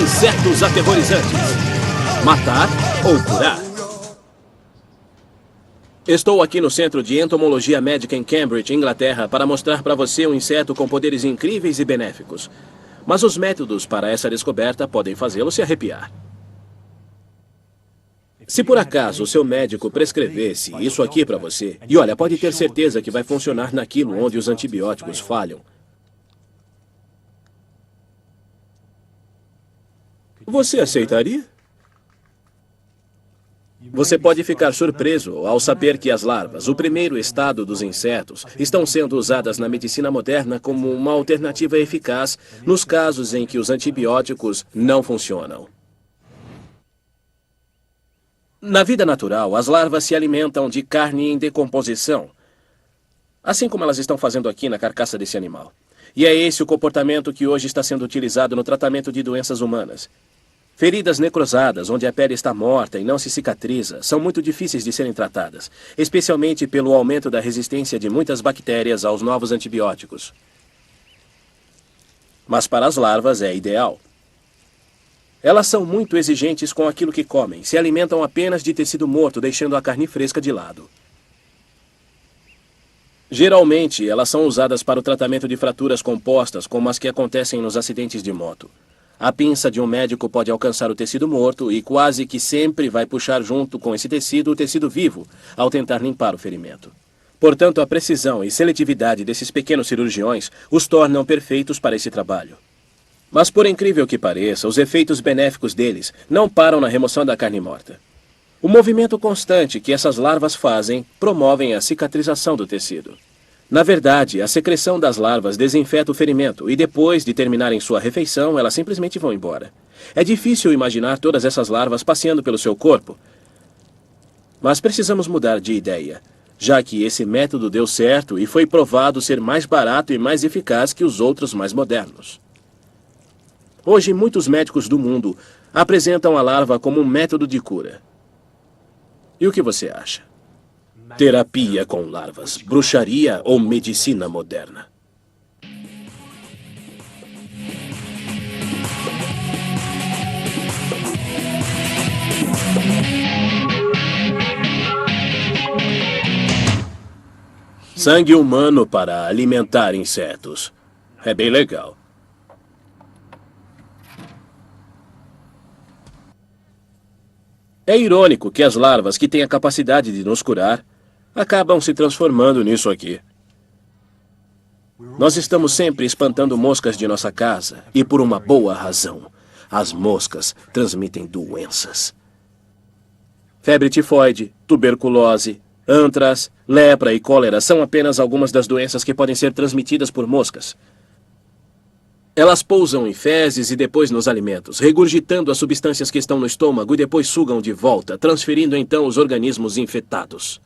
Insetos aterrorizantes. Matar ou curar? Estou aqui no Centro de Entomologia Médica em Cambridge, Inglaterra, para mostrar para você um inseto com poderes incríveis e benéficos. Mas os métodos para essa descoberta podem fazê-lo se arrepiar. Se por acaso o seu médico prescrevesse isso aqui para você, e olha, pode ter certeza que vai funcionar naquilo onde os antibióticos falham. Você aceitaria? Você pode ficar surpreso ao saber que as larvas, o primeiro estado dos insetos, estão sendo usadas na medicina moderna como uma alternativa eficaz nos casos em que os antibióticos não funcionam. Na vida natural, as larvas se alimentam de carne em decomposição, assim como elas estão fazendo aqui na carcaça desse animal. E é esse o comportamento que hoje está sendo utilizado no tratamento de doenças humanas. Feridas necrosadas, onde a pele está morta e não se cicatriza, são muito difíceis de serem tratadas, especialmente pelo aumento da resistência de muitas bactérias aos novos antibióticos. Mas para as larvas é ideal. Elas são muito exigentes com aquilo que comem, se alimentam apenas de tecido morto, deixando a carne fresca de lado. Geralmente, elas são usadas para o tratamento de fraturas compostas, como as que acontecem nos acidentes de moto. A pinça de um médico pode alcançar o tecido morto e quase que sempre vai puxar junto com esse tecido o tecido vivo, ao tentar limpar o ferimento. Portanto, a precisão e seletividade desses pequenos cirurgiões os tornam perfeitos para esse trabalho. Mas, por incrível que pareça, os efeitos benéficos deles não param na remoção da carne morta. O movimento constante que essas larvas fazem promovem a cicatrização do tecido. Na verdade, a secreção das larvas desinfeta o ferimento e depois de terminarem sua refeição, elas simplesmente vão embora. É difícil imaginar todas essas larvas passeando pelo seu corpo. Mas precisamos mudar de ideia, já que esse método deu certo e foi provado ser mais barato e mais eficaz que os outros mais modernos. Hoje, muitos médicos do mundo apresentam a larva como um método de cura. E o que você acha? Terapia com larvas, bruxaria ou medicina moderna? Sangue humano para alimentar insetos. É bem legal. É irônico que as larvas que têm a capacidade de nos curar acabam se transformando nisso aqui. Nós estamos sempre espantando moscas de nossa casa, e por uma boa razão. As moscas transmitem doenças. Febre tifoide, tuberculose, antraz, lepra e cólera são apenas algumas das doenças que podem ser transmitidas por moscas. Elas pousam em fezes e depois nos alimentos, regurgitando as substâncias que estão no estômago e depois sugam de volta, transferindo então os organismos infectados.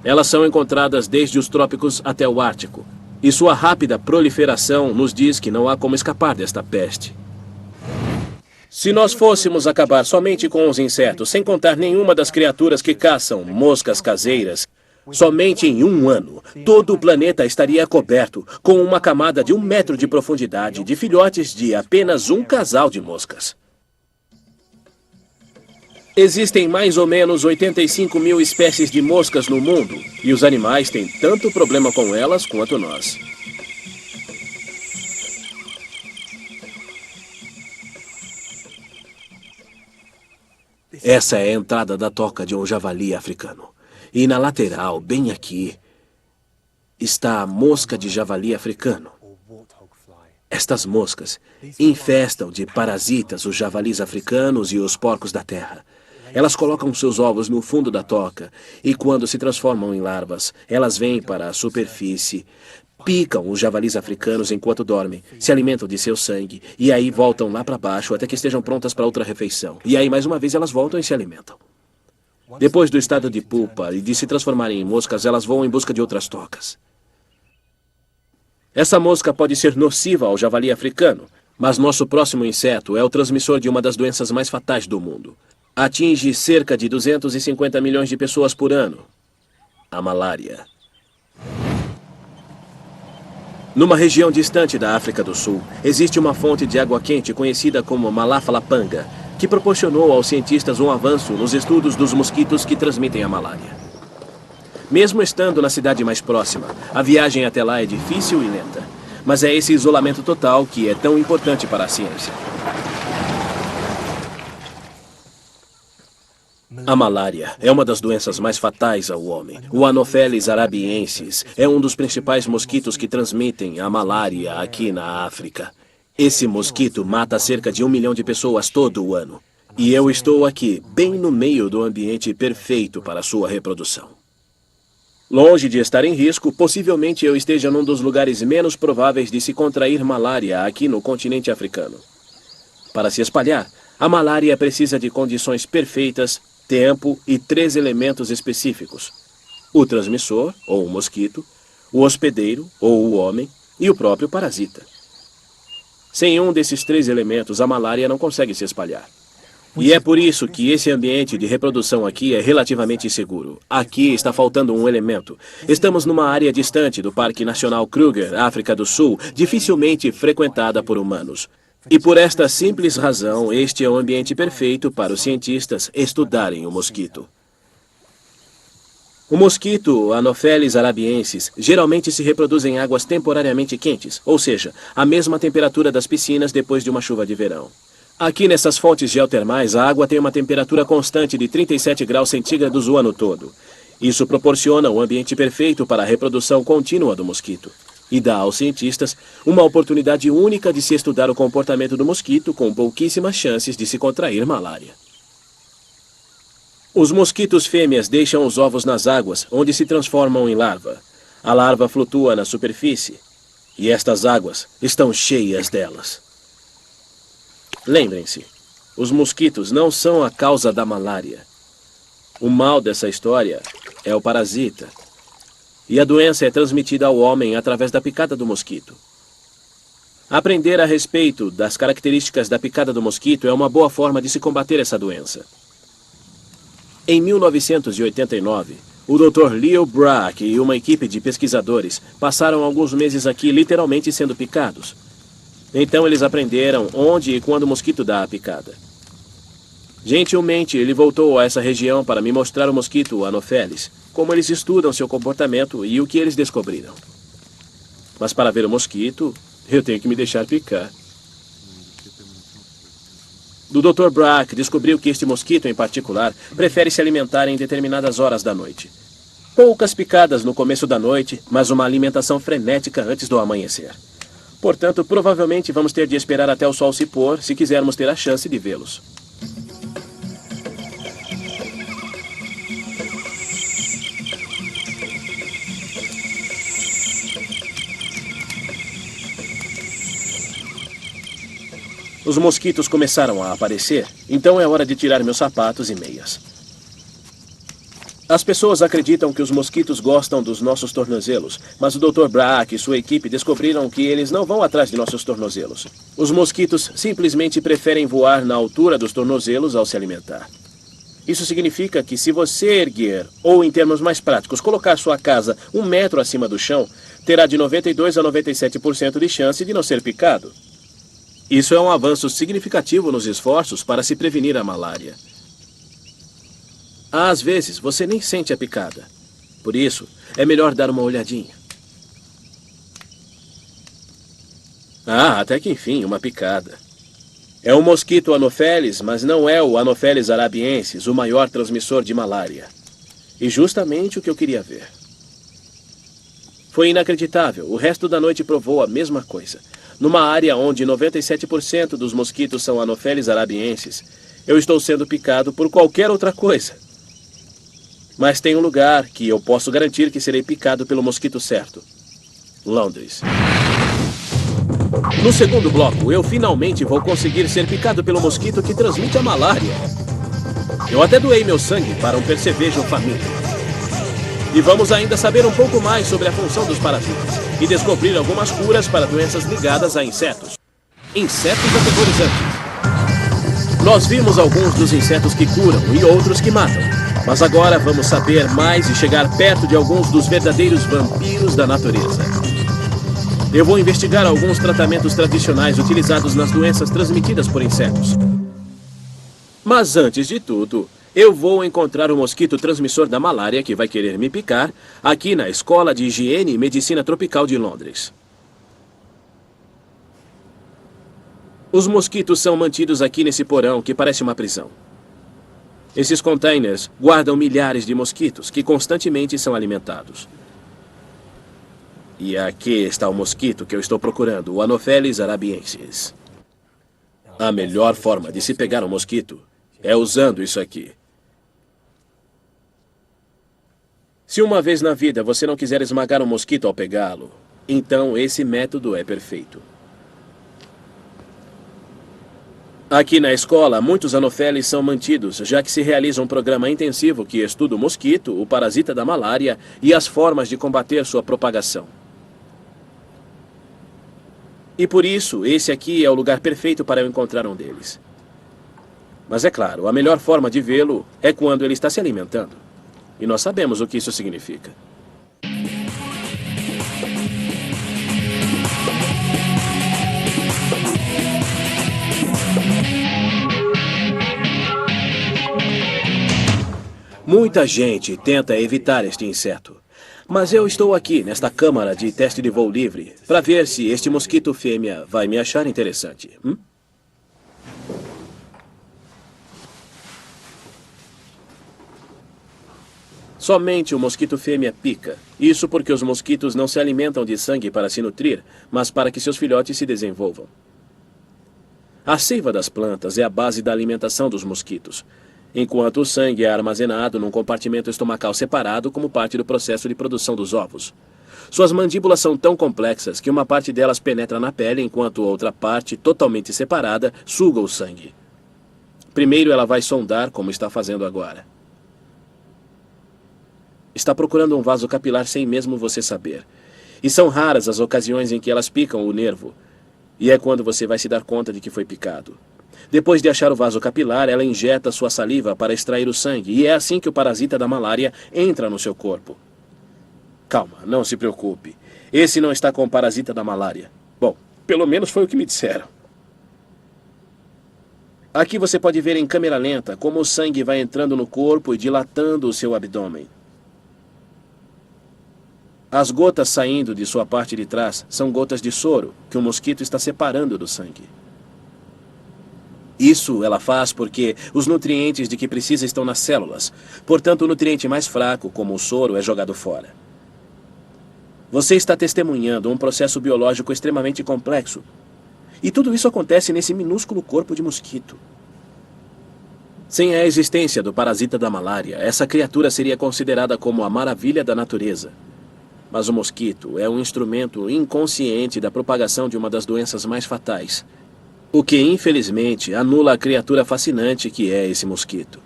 Elas são encontradas desde os trópicos até o Ártico, e sua rápida proliferação nos diz que não há como escapar desta peste. Se nós fôssemos acabar somente com os insetos, sem contar nenhuma das criaturas que caçam moscas caseiras, somente em um ano, todo o planeta estaria coberto com uma camada de 1 metro de profundidade de filhotes de apenas um casal de moscas. Existem mais ou menos 85 mil espécies de moscas no mundo, e os animais têm tanto problema com elas quanto nós. Essa é a entrada da toca de um javali africano. E na lateral, bem aqui, está a mosca de javali africano. Estas moscas infestam de parasitas os javalis africanos e os porcos da terra. Elas colocam seus ovos no fundo da toca e, quando se transformam em larvas, elas vêm para a superfície, picam os javalis africanos enquanto dormem, se alimentam de seu sangue e aí voltam lá para baixo até que estejam prontas para outra refeição. E aí, mais uma vez, elas voltam e se alimentam. Depois do estado de pupa e de se transformarem em moscas, elas vão em busca de outras tocas. Essa mosca pode ser nociva ao javali africano, mas nosso próximo inseto é o transmissor de uma das doenças mais fatais do mundo. Atinge cerca de 250 milhões de pessoas por ano. A malária. Numa região distante da África do Sul, existe uma fonte de água quente conhecida como Malafalapanga, que proporcionou aos cientistas um avanço nos estudos dos mosquitos que transmitem a malária. Mesmo estando na cidade mais próxima, a viagem até lá é difícil e lenta. Mas é esse isolamento total que é tão importante para a ciência. A malária é uma das doenças mais fatais ao homem. O Anopheles arabiensis é um dos principais mosquitos que transmitem a malária aqui na África. Esse mosquito mata cerca de 1 milhão de pessoas todo o ano. E eu estou aqui, bem no meio do ambiente perfeito para sua reprodução. Longe de estar em risco, possivelmente eu esteja num dos lugares menos prováveis de se contrair malária aqui no continente africano. Para se espalhar, a malária precisa de condições perfeitas, tempo e 3 elementos específicos: o transmissor, ou o mosquito, o hospedeiro, ou o homem, e o próprio parasita. Sem um desses 3 elementos, a malária não consegue se espalhar. E é por isso que esse ambiente de reprodução aqui é relativamente seguro. Aqui está faltando um elemento. Estamos numa área distante do Parque Nacional Kruger, África do Sul, dificilmente frequentada por humanos. E por esta simples razão, este é o ambiente perfeito para os cientistas estudarem o mosquito. O mosquito Anopheles arabiensis geralmente se reproduz em águas temporariamente quentes, ou seja, a mesma temperatura das piscinas depois de uma chuva de verão. Aqui nessas fontes geotermais, a água tem uma temperatura constante de 37 graus centígrados o ano todo. Isso proporciona um ambiente perfeito para a reprodução contínua do mosquito e dá aos cientistas uma oportunidade única de se estudar o comportamento do mosquito com pouquíssimas chances de se contrair malária. Os mosquitos fêmeas deixam os ovos nas águas, onde se transformam em larva. A larva flutua na superfície e estas águas estão cheias delas. Lembrem-se, os mosquitos não são a causa da malária. O mal dessa história é o parasita. E a doença é transmitida ao homem através da picada do mosquito. Aprender a respeito das características da picada do mosquito é uma boa forma de se combater essa doença. Em 1989, o Dr. Leo Brack e uma equipe de pesquisadores passaram alguns meses aqui literalmente sendo picados. Então eles aprenderam onde e quando o mosquito dá a picada. Gentilmente, ele voltou a essa região para me mostrar o mosquito Anopheles, como eles estudam seu comportamento e o que eles descobriram. Mas para ver o mosquito, eu tenho que me deixar picar. O Dr. Brack descobriu que este mosquito em particular prefere se alimentar em determinadas horas da noite. Poucas picadas no começo da noite, mas uma alimentação frenética antes do amanhecer. Portanto, provavelmente vamos ter de esperar até o sol se pôr se quisermos ter a chance de vê-los. Os mosquitos começaram a aparecer, então é hora de tirar meus sapatos e meias. As pessoas acreditam que os mosquitos gostam dos nossos tornozelos, mas o Dr. Brack e sua equipe descobriram que eles não vão atrás de nossos tornozelos. Os mosquitos simplesmente preferem voar na altura dos tornozelos ao se alimentar. Isso significa que se você erguer, ou em termos mais práticos, colocar sua casa 1 metro acima do chão, terá de 92 a 97% de chance de não ser picado. Isso é um avanço significativo nos esforços para se prevenir a malária. Às vezes, você nem sente a picada. Por isso, é melhor dar uma olhadinha. Até que enfim, uma picada. É um mosquito Anopheles, mas não é o Anopheles arabiensis, o maior transmissor de malária. E justamente o que eu queria ver. Foi inacreditável. O resto da noite provou a mesma coisa. Numa área onde 97% dos mosquitos são Anopheles arabiensis, eu estou sendo picado por qualquer outra coisa. Mas tem um lugar que eu posso garantir que serei picado pelo mosquito certo. Londres. No segundo bloco, eu finalmente vou conseguir ser picado pelo mosquito que transmite a malária. Eu até doei meu sangue para um percevejo faminto. E vamos ainda saber um pouco mais sobre a função dos parasitas e descobrir algumas curas para doenças ligadas a insetos. Insetos aterrorizantes. Nós vimos alguns dos insetos que curam e outros que matam. Mas agora vamos saber mais e chegar perto de alguns dos verdadeiros vampiros da natureza. Eu vou investigar alguns tratamentos tradicionais utilizados nas doenças transmitidas por insetos. Mas antes de tudo, eu vou encontrar o mosquito transmissor da malária que vai querer me picar aqui na Escola de Higiene e Medicina Tropical de Londres. Os mosquitos são mantidos aqui nesse porão que parece uma prisão. Esses containers guardam milhares de mosquitos que constantemente são alimentados. E aqui está o mosquito que eu estou procurando, o Anopheles arabiensis. A melhor forma de se pegar um mosquito é usando isso aqui. Se uma vez na vida você não quiser esmagar um mosquito ao pegá-lo, então esse método é perfeito. Aqui na escola, muitos anopheles são mantidos, já que se realiza um programa intensivo que estuda o mosquito, o parasita da malária e as formas de combater sua propagação. E por isso, esse aqui é o lugar perfeito para eu encontrar um deles. Mas é claro, a melhor forma de vê-lo é quando ele está se alimentando. E nós sabemos o que isso significa. Muita gente tenta evitar este inseto. Mas eu estou aqui, nesta câmara de teste de voo livre, para ver se este mosquito fêmea vai me achar interessante. Somente o mosquito fêmea pica. Isso porque os mosquitos não se alimentam de sangue para se nutrir, mas para que seus filhotes se desenvolvam. A seiva das plantas é a base da alimentação dos mosquitos, enquanto o sangue é armazenado num compartimento estomacal separado como parte do processo de produção dos ovos. Suas mandíbulas são tão complexas que uma parte delas penetra na pele, enquanto outra parte, totalmente separada, suga o sangue. Primeiro ela vai sondar, como está fazendo agora. Está procurando um vaso capilar sem mesmo você saber. E são raras as ocasiões em que elas picam o nervo. E é quando você vai se dar conta de que foi picado. Depois de achar o vaso capilar, ela injeta sua saliva para extrair o sangue. E é assim que o parasita da malária entra no seu corpo. Calma, não se preocupe. Esse não está com o parasita da malária. Bom, pelo menos foi o que me disseram. Aqui você pode ver em câmera lenta como o sangue vai entrando no corpo e dilatando o seu abdômen. As gotas saindo de sua parte de trás são gotas de soro que o mosquito está separando do sangue. Isso ela faz porque os nutrientes de que precisa estão nas células. Portanto, o nutriente mais fraco, como o soro, é jogado fora. Você está testemunhando um processo biológico extremamente complexo. E tudo isso acontece nesse minúsculo corpo de mosquito. Sem a existência do parasita da malária, essa criatura seria considerada como a maravilha da natureza. Mas o mosquito é um instrumento inconsciente da propagação de uma das doenças mais fatais. O que, infelizmente, anula a criatura fascinante que é esse mosquito.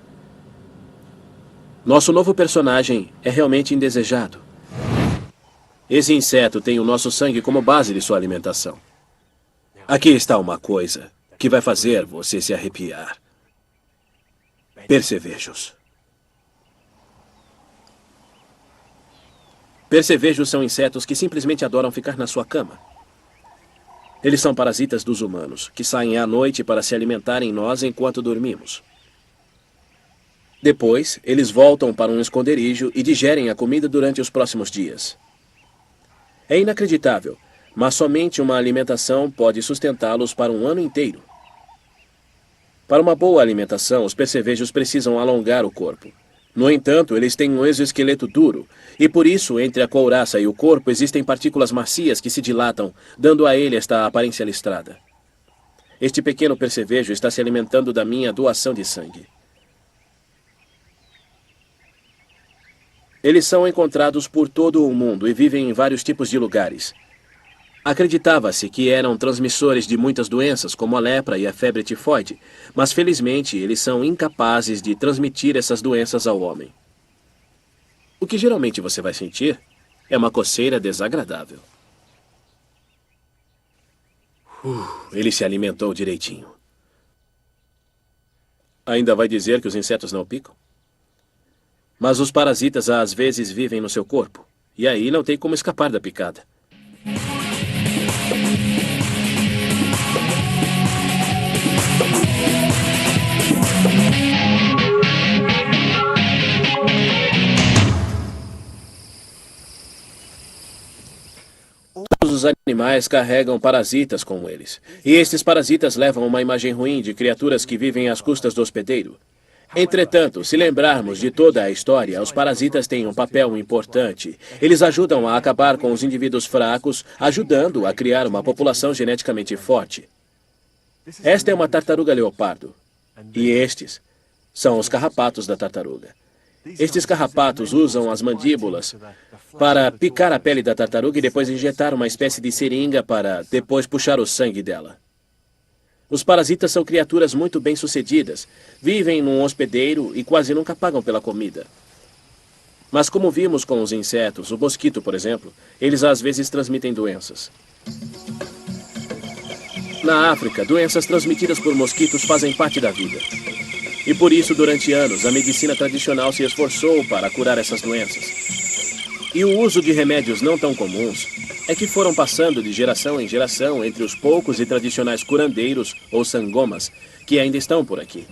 Nosso novo personagem é realmente indesejado. Esse inseto tem o nosso sangue como base de sua alimentação. Aqui está uma coisa que vai fazer você se arrepiar. Percevejos. Percevejos são insetos que simplesmente adoram ficar na sua cama. Eles são parasitas dos humanos, que saem à noite para se alimentarem nós enquanto dormimos. Depois, eles voltam para um esconderijo e digerem a comida durante os próximos dias. É inacreditável, mas somente uma alimentação pode sustentá-los para um ano inteiro. Para uma boa alimentação, os percevejos precisam alongar o corpo. No entanto, eles têm um exoesqueleto duro, e por isso, entre a couraça e o corpo, existem partículas macias que se dilatam, dando a ele esta aparência listrada. Este pequeno percevejo está se alimentando da minha doação de sangue. Eles são encontrados por todo o mundo e vivem em vários tipos de lugares. Acreditava-se que eram transmissores de muitas doenças, como a lepra e a febre tifoide, mas felizmente eles são incapazes de transmitir essas doenças ao homem. O que geralmente você vai sentir é uma coceira desagradável. Ele se alimentou direitinho. Ainda vai dizer que os insetos não picam? Mas os parasitas às vezes vivem no seu corpo, e aí não tem como escapar da picada. Todos os animais carregam parasitas com eles. E estes parasitas levam uma imagem ruim de criaturas que vivem às custas do hospedeiro. Entretanto, se lembrarmos de toda a história, os parasitas têm um papel importante. Eles ajudam a acabar com os indivíduos fracos, ajudando a criar uma população geneticamente forte. Esta é uma tartaruga leopardo. E estes são os carrapatos da tartaruga. Estes carrapatos usam as mandíbulas para picar a pele da tartaruga e depois injetar uma espécie de seringa para depois puxar o sangue dela. Os parasitas são criaturas muito bem-sucedidas. Vivem num hospedeiro e quase nunca pagam pela comida. Mas como vimos com os insetos, o mosquito, por exemplo, eles às vezes transmitem doenças. Na África, doenças transmitidas por mosquitos fazem parte da vida. E por isso, durante anos, a medicina tradicional se esforçou para curar essas doenças. E o uso de remédios não tão comuns é que foram passando de geração em geração entre os poucos e tradicionais curandeiros, ou sangomas, que ainda estão por aqui.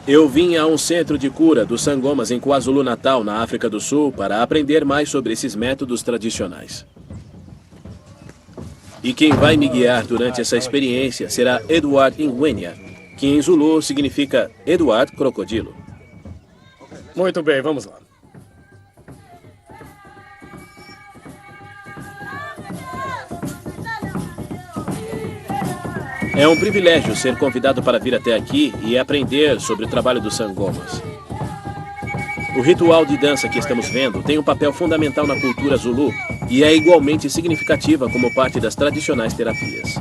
Eu vim a um centro de cura dos sangomas em KwaZulu-Natal, na África do Sul, para aprender mais sobre esses métodos tradicionais. E quem vai me guiar durante essa experiência será Edward Ingwenya, que em Zulu significa Eduardo Crocodilo. Muito bem, vamos lá. É um privilégio ser convidado para vir até aqui e aprender sobre o trabalho dos sangomas. O ritual de dança que estamos vendo tem um papel fundamental na cultura Zulu e é igualmente significativa como parte das tradicionais terapias.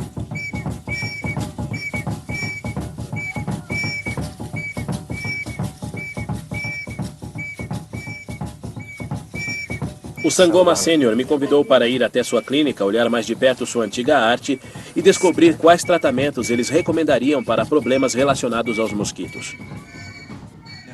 O Sangoma Sênior me convidou para ir até sua clínica, olhar mais de perto sua antiga arte e descobrir quais tratamentos eles recomendariam para problemas relacionados aos mosquitos.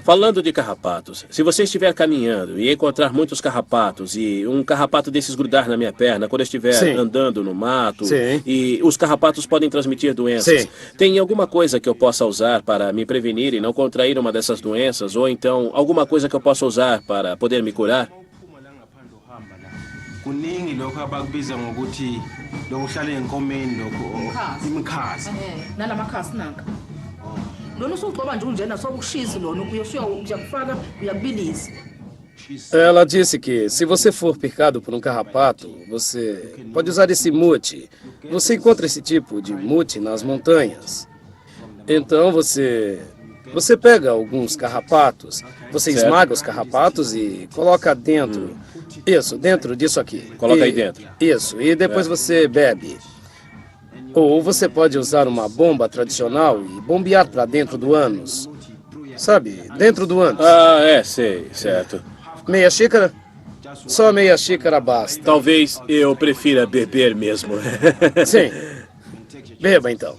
Falando de carrapatos, se você estiver caminhando e encontrar muitos carrapatos e um carrapato desses grudar na minha perna quando eu estiver andando no mato, e os carrapatos podem transmitir doenças, tem alguma coisa que eu possa usar para me prevenir e não contrair uma dessas doenças? Ou então, alguma coisa que eu possa usar para poder me curar? Kuningi lokho abakubiza ngokuthi lokuhlala enkomeni lokho imikhazi nalamakhasi nanka lona usugcoba nje unjena sokushisa lona uyofika uyakufaka uyakubilisa. Ela disse que se você for picado por um carrapato, você pode usar esse mute. Você encontra esse tipo de mute nas montanhas. Então você pega alguns carrapatos, você esmaga os carrapatos e coloca dentro. Isso, dentro disso aqui. Coloca aí dentro. Isso, e depois você bebe. Ou você pode usar uma bomba tradicional e bombear para dentro do ânus. Sabe, dentro do ânus. Ah, sei, certo. Meia xícara? Só meia xícara basta. Talvez eu prefira beber mesmo. Sim. Beba então.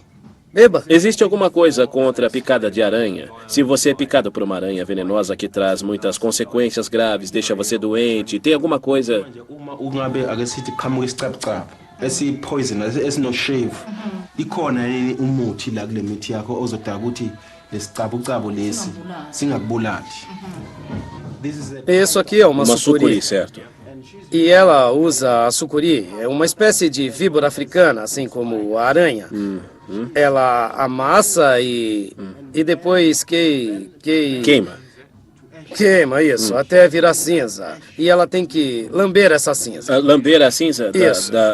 Beba. Existe alguma coisa contra a picada de aranha? Se você é picado por uma aranha venenosa que traz muitas consequências graves, deixa você doente, tem alguma coisa... uma ungabe akesithi qhamuka isicabucabu esi-poison esino-shave ikhona yini umuthi la kule mithi yakho ozodala ukuthi lesicabucabu lesi singakubulali. Isso aqui é uma sucuri, certo. E ela usa a sucuri, é uma espécie de víbora africana, assim como a aranha. Ela amassa e depois Queima. Queima, isso, até virar cinza. E ela tem que lamber essa cinza. Lamber a cinza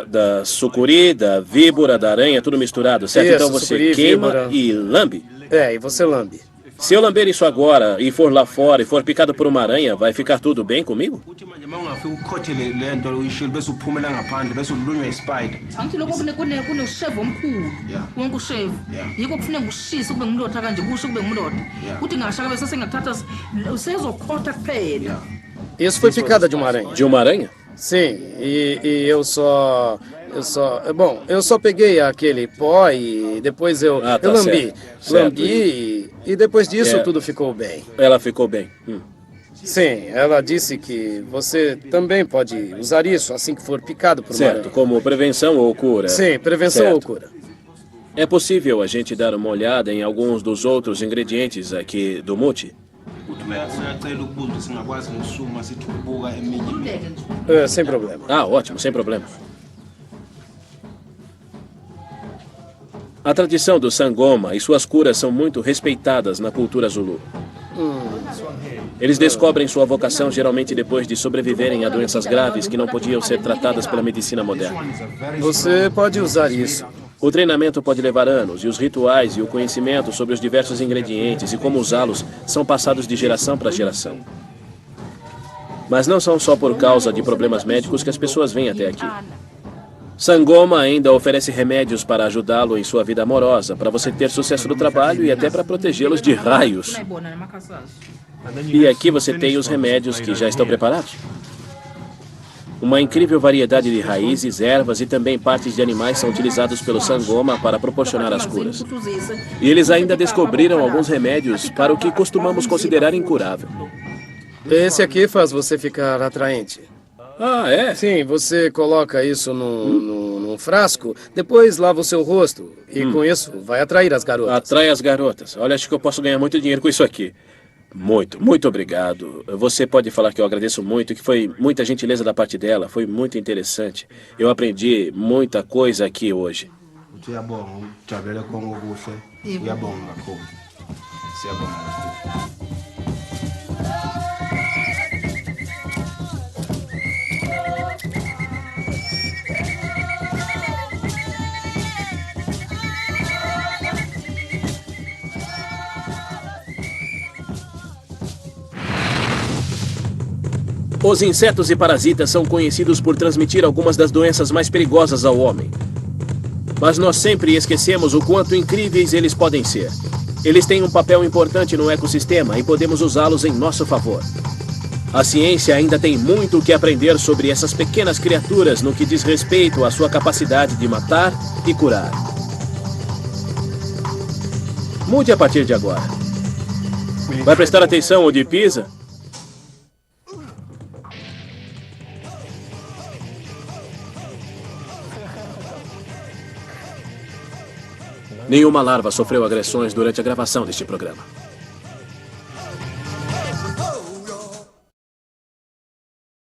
da sucuri, da víbora, da aranha, tudo misturado, certo? Isso, então você sucuri, queima víbora. E lambe. E você lambe. Se eu lamber isso agora e for lá fora e for picado por uma aranha, vai ficar tudo bem comigo? Ukuthi manje uma ungafika ukhothele le nto uyishilo bese uphumela ngaphandle bese ulunywa ispider. Angithi lokho kunoshevu omkhulu wonke ushevu yikho kufuneka ushise kube ngumlotha kanje kusho kube ngumlotha kuthi ngashaka bese sengathatha usezokhotha kuphela. Isso foi picada de uma aranha. De uma aranha? Sim, e eu só peguei aquele pó e depois eu lambi. Certo. Lambi e depois disso tudo ficou bem. Ela ficou bem. Sim, ela disse que você também pode usar isso assim que for picado por uma Certo, aranha. como prevenção ou cura. Sim, prevenção Certo. ou cura. É possível a gente dar uma olhada em alguns dos outros ingredientes aqui do muti? Uyacela ukubuza singakwazi ngisuma sithi ubuka eminye Khululeke nje. Sem problema. Ah, ótimo, sem problema. A tradição do sangoma e suas curas são muito respeitadas na cultura Zulu. Eles descobrem sua vocação geralmente depois de sobreviverem a doenças graves que não podiam ser tratadas pela medicina moderna. Você pode usar isso. O treinamento pode levar anos e os rituais e o conhecimento sobre os diversos ingredientes e como usá-los são passados de geração para geração. Mas não são só por causa de problemas médicos que as pessoas vêm até aqui. Sangoma ainda oferece remédios para ajudá-lo em sua vida amorosa, para você ter sucesso no trabalho e até para protegê-los de raios. Unayibona namakhasazi. E aqui você tem os remédios que já estão preparados. Uma incrível variedade de raízes, ervas e também partes de animais são utilizados pelo Sangoma para proporcionar as curas. E eles ainda descobriram alguns remédios para o que costumamos considerar incurável. Esse aqui faz você ficar atraente. Ah, é? Sim, você coloca isso num frasco, depois lava o seu rosto e com isso vai atrair as garotas. Atrai as garotas. Olha, acho que eu posso ganhar muito dinheiro com isso aqui. Muito obrigado. Você pode falar que eu agradeço muito, que foi muita gentileza da parte dela, foi muito interessante. Eu aprendi muita coisa aqui hoje. uthi uyabonga ujabulele konke okuhle uyabonga kakhulu siyabonga kakhulu. Os insetos e parasitas são conhecidos por transmitir algumas das doenças mais perigosas ao homem. Mas nós sempre esquecemos o quanto incríveis eles podem ser. Eles têm um papel importante no ecossistema e podemos usá-los em nosso favor. A ciência ainda tem muito o que aprender sobre essas pequenas criaturas no que diz respeito à sua capacidade de matar e curar. Mude a partir de agora. Vai prestar atenção onde pisa? Nenhuma larva sofreu agressões durante a gravação deste programa.